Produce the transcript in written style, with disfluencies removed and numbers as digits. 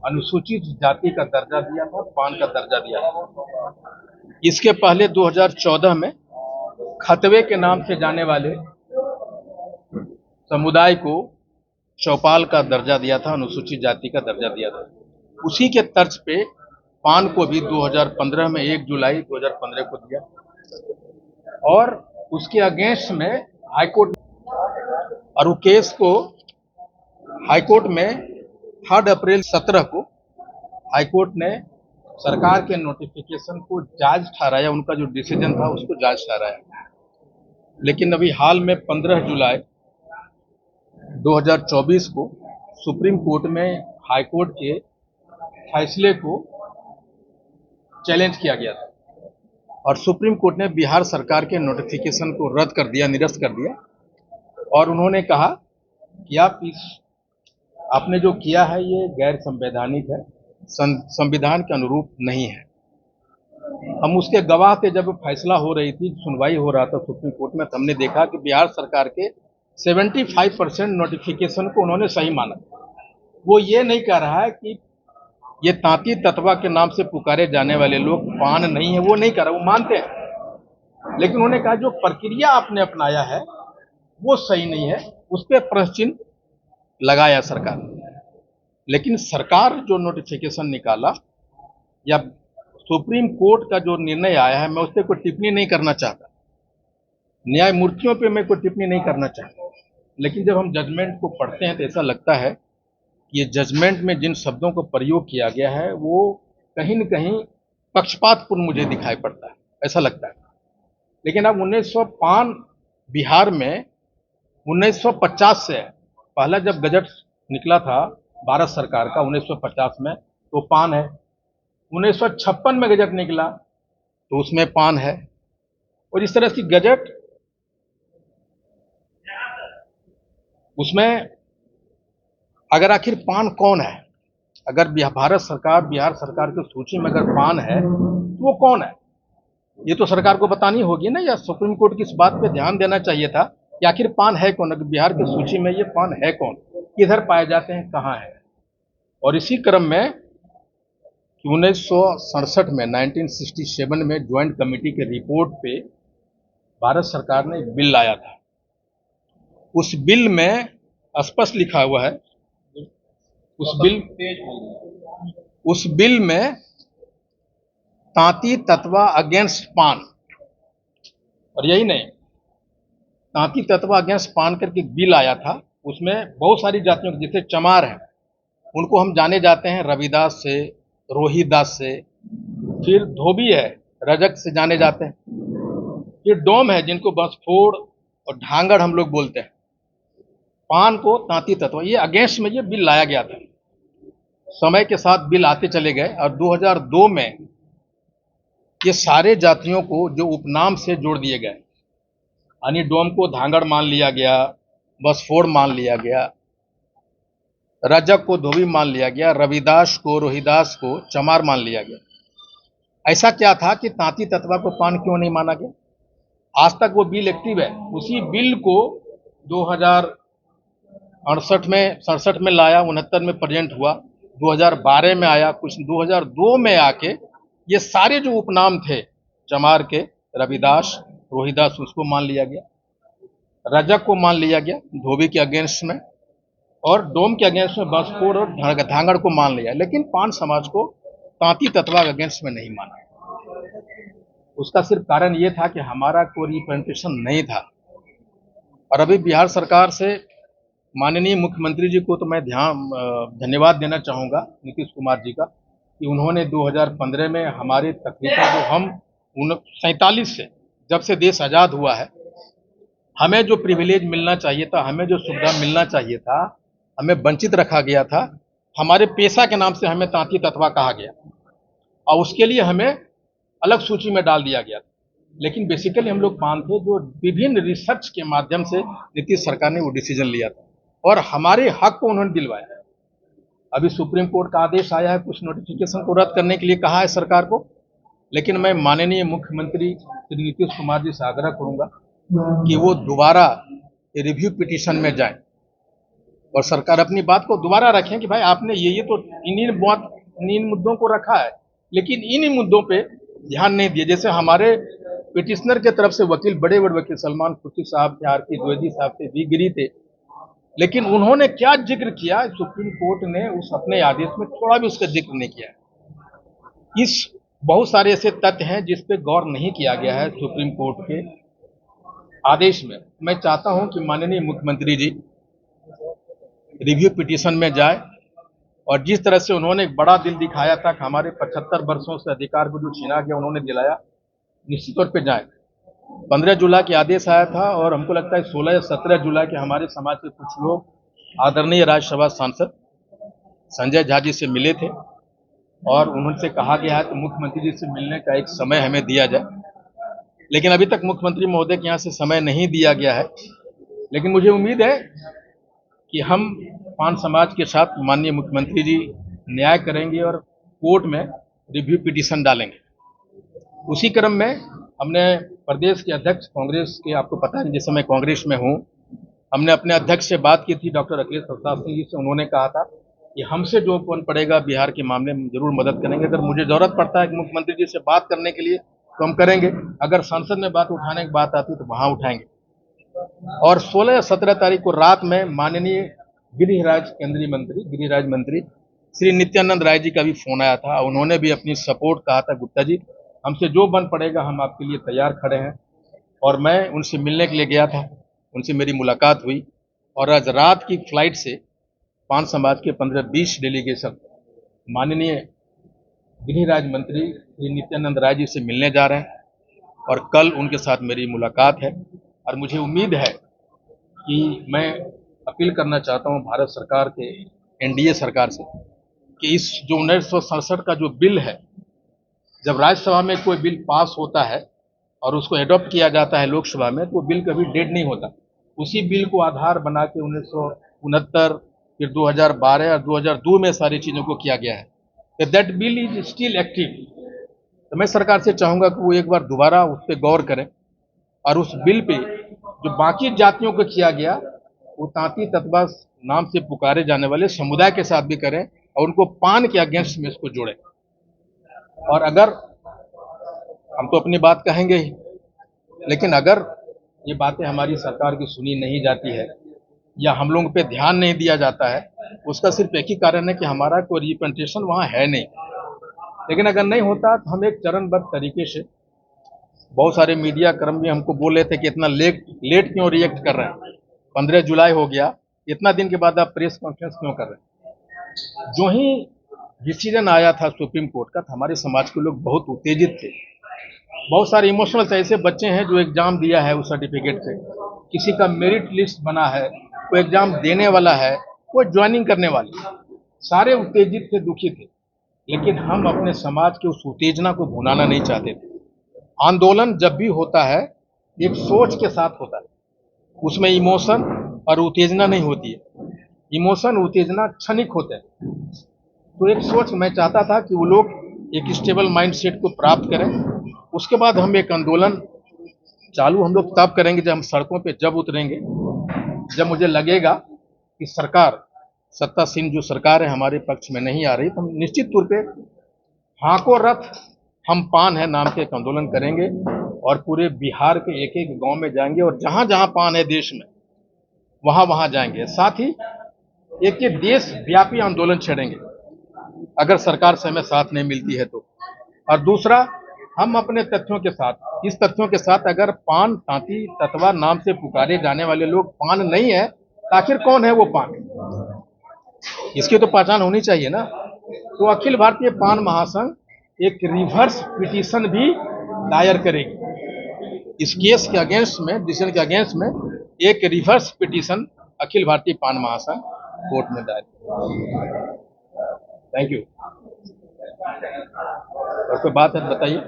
अनुसूचित जाति का दर्जा दिया था, पान का दर्जा दिया था। इसके पहले 2014 में खतवे के नाम से जाने वाले समुदाय को चौपाल का दर्जा दिया था, अनुसूचित जाति का दर्जा दिया था। उसी के तर्ज पे पान को भी 2015 में 1 जुलाई 2015 को दिया और उसके अगेंस्ट में हाईकोर्ट और केस को हाईकोर्ट में 3 अप्रैल 17 को हाईकोर्ट ने सरकार के नोटिफिकेशन को जायज ठहराया, उनका जो डिसीजन था उसको जायज ठहराया। लेकिन अभी हाल में 15 जुलाई 2024 को सुप्रीम कोर्ट में हाईकोर्ट के फैसले को चैलेंज किया गया था और सुप्रीम कोर्ट ने बिहार सरकार के नोटिफिकेशन को रद्द कर दिया, निरस्त कर दिया और उन्होंने कहा कि आपने जो किया है ये गैर संवैधानिक है, संविधान के अनुरूप नहीं है। हम उसके गवाह थे जब फैसला हो रही थी, सुनवाई हो रहा था सुप्रीम कोर्ट में, तो हमने देखा कि बिहार सरकार के 75% नोटिफिकेशन को उन्होंने सही माना। वो ये नहीं कह रहा है कि ये तांती ततवा के नाम से पुकारे जाने वाले लोग पान नहीं है, वो नहीं कह रहा, वो मानते हैं। लेकिन उन्होंने कहा जो प्रक्रिया आपने अपनाया है वो सही नहीं है, उस पर प्रश्न चिन्ह लगाया सरकार। लेकिन सरकार जो नोटिफिकेशन निकाला या सुप्रीम कोर्ट का जो निर्णय आया है, मैं उस पर कोई टिप्पणी नहीं करना चाहता, न्यायमूर्तियों पे मैं कोई टिप्पणी नहीं करना चाहता। लेकिन जब हम जजमेंट को पढ़ते हैं तो ऐसा लगता है कि ये जजमेंट में जिन शब्दों का प्रयोग किया गया है वो कहीं न कहीं पक्षपातपूर्ण मुझे दिखाई पड़ता है, ऐसा लगता है। लेकिन अब 1905 बिहार में 1950 से पहला जब गजट निकला था भारत सरकार का 1950 में तो पान है, 1956 में गजट निकला तो उसमें पान है और इस तरह से गजट उसमें अगर आखिर पान कौन है, अगर बिहार सरकार की सूची में अगर पान है तो वो कौन है, ये तो सरकार को बतानी होगी ना, या सुप्रीम कोर्ट की इस बात पे ध्यान देना चाहिए था कि आखिर पान है कौन, अगर बिहार की सूची में ये पान है कौन, किधर पाए जाते हैं, कहाँ है। और इसी क्रम में 1967 में 1967 में ज्वाइंट कमेटी के रिपोर्ट पे भारत सरकार ने एक बिल लाया था। उस बिल में स्पष्ट लिखा हुआ है, उस बिल में तांती ततवा अगेंस्ट पान, और यही नहीं, तांती ततवा अगेंस्ट पान करके एक बिल आया था। उसमें बहुत सारी जातियों के, जैसे चमार हैं उनको हम जाने जाते हैं रविदास से, रोहिदास से, फिर धोबी है रजक से जाने जाते हैं, फिर डोम है जिनको बंसफोड़ और ढांगड़ हम लोग बोलते हैं। पान को तांती तत्व, ये अगेंस्ट में ये बिल लाया गया था। समय के साथ बिल आते चले गए और 2002 में ये सारे जातियों को जो उपनाम से जोड़ दिए गए, यानी डोम को धांगड़ मान लिया गया, बंसफोड़ मान लिया गया, रजक को धोबी मान लिया गया, रविदास को, रोहिदास को चमार मान लिया गया। ऐसा क्या था कि तांती ततवा को पान क्यों नहीं माना गया? आज तक वो बिल एक्टिव है। उसी बिल को 2068 में लाया, 69 में प्रेजेंट हुआ, 2012 में आया, कुछ 2002 में आके ये सारे जो उपनाम थे चमार के, रविदास, रोहिदास, उसको मान लिया गया, रजक को मान लिया गया धोबी के अगेंस्ट में, और डोम के अगेंस्ट में बंसफोड़ और धांगड़ को मान लिया, लेकिन पान समाज को तांती ततवा के अगेंस्ट में नहीं माना। उसका सिर्फ कारण ये था कि हमारा कोई रिप्रेजेंटेशन नहीं था। और अभी बिहार सरकार से माननीय मुख्यमंत्री जी को तो मैं धन्यवाद देना चाहूँगा, नीतीश कुमार जी का, कि उन्होंने 2015 में हमारे तकरीबन जो हम 47 से, जब से देश आज़ाद हुआ है, हमें जो प्रिविलेज मिलना चाहिए था, हमें जो सुविधा मिलना चाहिए था, हमें वंचित रखा गया था। हमारे पेशा के नाम से हमें तांती ततवा कहा गया और उसके लिए हमें अलग सूची में डाल दिया गया था। लेकिन बेसिकली हम लोग पान थे, जो विभिन्न रिसर्च के माध्यम से नीतीश सरकार ने वो डिसीजन लिया था और हमारे हक को उन्होंने दिलवाया। अभी सुप्रीम कोर्ट का आदेश आया है कुछ नोटिफिकेशन को रद्द करने के लिए कहा है सरकार को, लेकिन मैं माननीय मुख्यमंत्री श्री नीतीश कुमार जी से आग्रह करूंगा कि वो दोबारा रिव्यू पिटीशन में जाएं और सरकार अपनी बात को दोबारा रखें कि भाई आपने ये तो इन्हीं मुद्दों को रखा है, लेकिन इन्हीं मुद्दों पे ध्यान नहीं दिए। जैसे हमारे पिटिशनर के तरफ से वकील, बड़े बड़े वकील सलमान खुर्शीद साहब थे, आर.के. द्विवेदी साहब थे, वी गिरी थे, लेकिन उन्होंने क्या जिक्र किया, सुप्रीम कोर्ट ने उस अपने आदेश में थोड़ा भी उसका जिक्र नहीं किया। इस बहुत सारे ऐसे तथ्य हैं जिस पे गौर नहीं किया गया है सुप्रीम कोर्ट के आदेश में। मैं चाहता हूं कि माननीय मुख्यमंत्री जी रिव्यू पिटीशन में जाए और जिस तरह से उन्होंने एक बड़ा दिल दिखाया था कि हमारे 75 वर्षों से अधिकार को जो छीना गया उन्होंने दिलाया, निश्चित तौर पे जाए। 15 जुलाई के आदेश आया था और हमको लगता है 16 या 17 जुलाई के हमारे समाज के कुछ लोग आदरणीय राज्यसभा सांसद संजय झा जी से मिले थे और उनसे कहा गया है कि मुख्यमंत्री जी से मिलने का एक समय हमें दिया जाए, लेकिन अभी तक मुख्यमंत्री महोदय के यहाँ से समय नहीं दिया गया है। लेकिन मुझे उम्मीद है कि हम पान समाज के साथ माननीय मुख्यमंत्री जी न्याय करेंगे और कोर्ट में रिव्यू पिटीशन डालेंगे। उसी क्रम में हमने प्रदेश के अध्यक्ष कांग्रेस के, आपको पता है जिस समय कांग्रेस में हूँ, हमने अपने अध्यक्ष से बात की थी डॉक्टर अखिलेश प्रसाद सिंह जी से। उन्होंने कहा था कि हमसे जो कौन पड़ेगा बिहार के मामले में जरूर मदद करेंगे। अगर मुझे जरूरत पड़ता है कि मुख्यमंत्री जी से बात करने के लिए तो हम करेंगे, अगर संसद में बात उठाने की बात आती तो वहां उठाएंगे। और 16 या 17 तारीख को रात में माननीय गृहराज मंत्री श्री नित्यानंद राय जी का भी फोन आया था। उन्होंने भी अपनी सपोर्ट कहा था, गुप्ता जी हमसे जो बन पड़ेगा हम आपके लिए तैयार खड़े हैं। और मैं उनसे मिलने के लिए गया था, उनसे मेरी मुलाकात हुई और आज रात की फ्लाइट से पान समाज के 15-20 डेलीगेशन माननीय गृहराज मंत्री श्री नित्यानंद राय जी से मिलने जा रहे हैं और कल उनके साथ मेरी मुलाकात है। और मुझे उम्मीद है कि मैं अपील करना चाहता हूं भारत सरकार के, एनडीए सरकार से, कि इस जो 1967 का जो बिल है, जब राज्यसभा में कोई बिल पास होता है और उसको एडॉप्ट किया जाता है लोकसभा में, तो वो बिल कभी डेड नहीं होता। उसी बिल को आधार बना के 1969, फिर 2012 और 2002 में सारी चीज़ों को किया गया है। That bill is still active. तो मैं सरकार से चाहूँगा कि वो एक बार दोबारा उस पर गौर करें और उस बिल पे जो बाकी जातियों को किया गया वो तांती ततवा नाम से पुकारे जाने वाले समुदाय के साथ भी करें और उनको पान के अगेंस्ट में इसको जोड़ें। और अगर हम तो अपनी बात कहेंगे ही, लेकिन अगर ये बातें हमारी सरकार की सुनी नहीं जाती है या हम लोगों पे ध्यान नहीं दिया जाता है, उसका सिर्फ एक ही कारण है कि हमारा कोई रिप्रेजेंटेशन वहाँ है नहीं। लेकिन अगर नहीं होता तो हम एक चरणबद्ध तरीके से, बहुत सारे मीडिया कर्म भी हमको बोल रहे थे कि इतना लेट क्यों रिएक्ट कर रहे हैं, 15 जुलाई हो गया, इतना दिन के बाद आप प्रेस कॉन्फ्रेंस क्यों कर रहे हैं। जो ही डिसीजन आया था सुप्रीम कोर्ट का, हमारे समाज के लोग बहुत उत्तेजित थे। बहुत सारे इमोशनल ऐसे बच्चे हैं जो एग्जाम दिया है उस सर्टिफिकेट से, किसी का मेरिट लिस्ट बना है, कोई एग्जाम देने वाला है, कोई ज्वाइनिंग करने वाले, सारे उत्तेजित थे, दुखी थे। लेकिन हम अपने समाज के उस उत्तेजना को भुनाना नहीं चाहते थे। आंदोलन जब भी होता है एक सोच के साथ होता है, उसमें इमोशन और उत्तेजना नहीं होती है। इमोशन उत्तेजना क्षणिक होते हैं। तो एक सोच मैं चाहता था कि वो लोग एक स्टेबल माइंडसेट को प्राप्त करें, उसके बाद हम एक आंदोलन चालू हम लोग तब करेंगे जब हम सड़कों पे जब उतरेंगे, जब मुझे लगेगा कि सरकार, सत्तासीन जो सरकार है हमारे पक्ष में नहीं आ रही, तो हम निश्चित तौर पे हाको रथ हम पान है नाम के एक आंदोलन करेंगे और पूरे बिहार के एक एक गांव में जाएंगे और जहां जहां पान है देश में वहां वहां जाएंगे। साथ ही एक ये देश व्यापी आंदोलन छेड़ेंगे अगर सरकार से हमें साथ नहीं मिलती है तो। और दूसरा, हम अपने तथ्यों के साथ, इस तथ्यों के साथ, अगर पान तांती ततवा नाम से पुकारे जाने वाले लोग पान नहीं है तो आखिर कौन है वो पान, इसकी तो पहचान होनी चाहिए ना। तो अखिल भारतीय पान महासंघ एक रिवर्स पिटीशन भी दायर करेगी इस केस के अगेंस्ट में, डिसीजन के अगेंस्ट में एक रिवर्स पिटीशन अखिल भारतीय पान महासंघ कोर्ट में दायर। Thank you. और कोई बात है बताइए।